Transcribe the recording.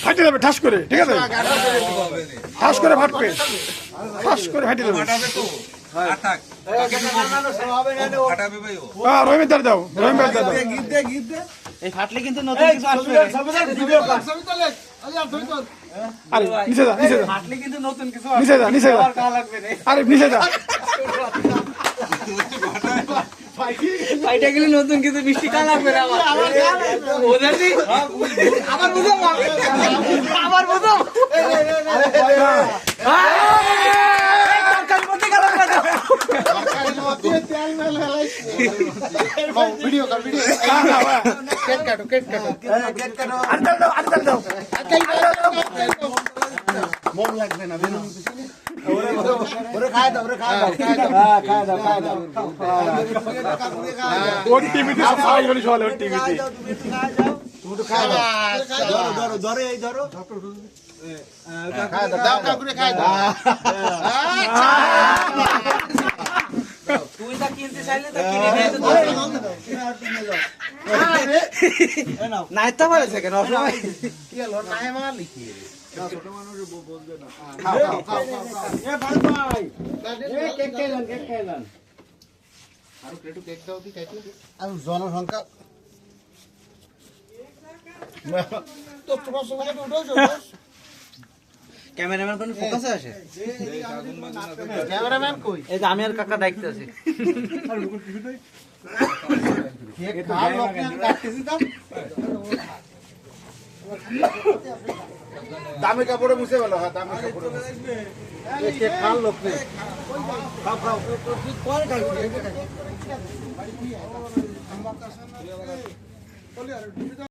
ফাটে যাবে ঠাস করে, ঠিক আছে? ঠাস করে ফাটবে, ঠাস করে ফাটে যাবে। রহিমের দ্বার দাও, রহিমের দ্বার দাও। এই ফাটলে কিন্তু নতুন কিছু আসবে। আরে নিচে যা, নিচে যা, ফাটলে কিন্তু নতুন কিছু নিচে যা, নিচে যা। আরে নিচে যা। ফাইটা গেলে নতুন কিছু মিষ্টি কা লাগবে রে আমার। ওদের দি আবার বুঝো, আবার বুঝো। ভিডিও কর, ভিডিও কেক কাটো, কেক কাটো, কেক কাটো। আন্দাল দাও, আন্দাল দাও। মন লাগবে না বেরো। ওরে খায় দাও, ওরে খায় দাও, খায় দাও, খায় দাও, খায় দাও। ওর টিভিতে সব খাওয়াই বলি সকালে, ওর টিভিতে। তুমি তো খায় দাও। ধরো, ধরো, ধরো, এই ধরো। খায় দাও, দাও কাকুরে খায় দাও। তুই তা কিনতে চাইলে তা কিনে নিয়ে তো নাই তো পারেছে কেন অসময় কি হলো নাই মার লিখি ছোট মানুষের বলবে না। খাও খাও খাও খাও। এ ভাই ভাই এ কেক খাইলাম, কেক খাইলাম। আর একটু কেক দাও দি খাইতে। আর জনসংখ্যা তো তোমার সঙ্গে উঠো ক্যামেরাম্যান কোন ফোকাসে আসে? ক্যামেরাম্যান কই? এই যে আমি আর কাকা দায়িত্ব আছে। কেক খাও লোক না কাটতেছি দাম। দামি কাপড়ে মুছে ফেলো, হ্যাঁ দামি কাপড়ে কেক খাও লোক নেই। খাও খাও পরে খাও।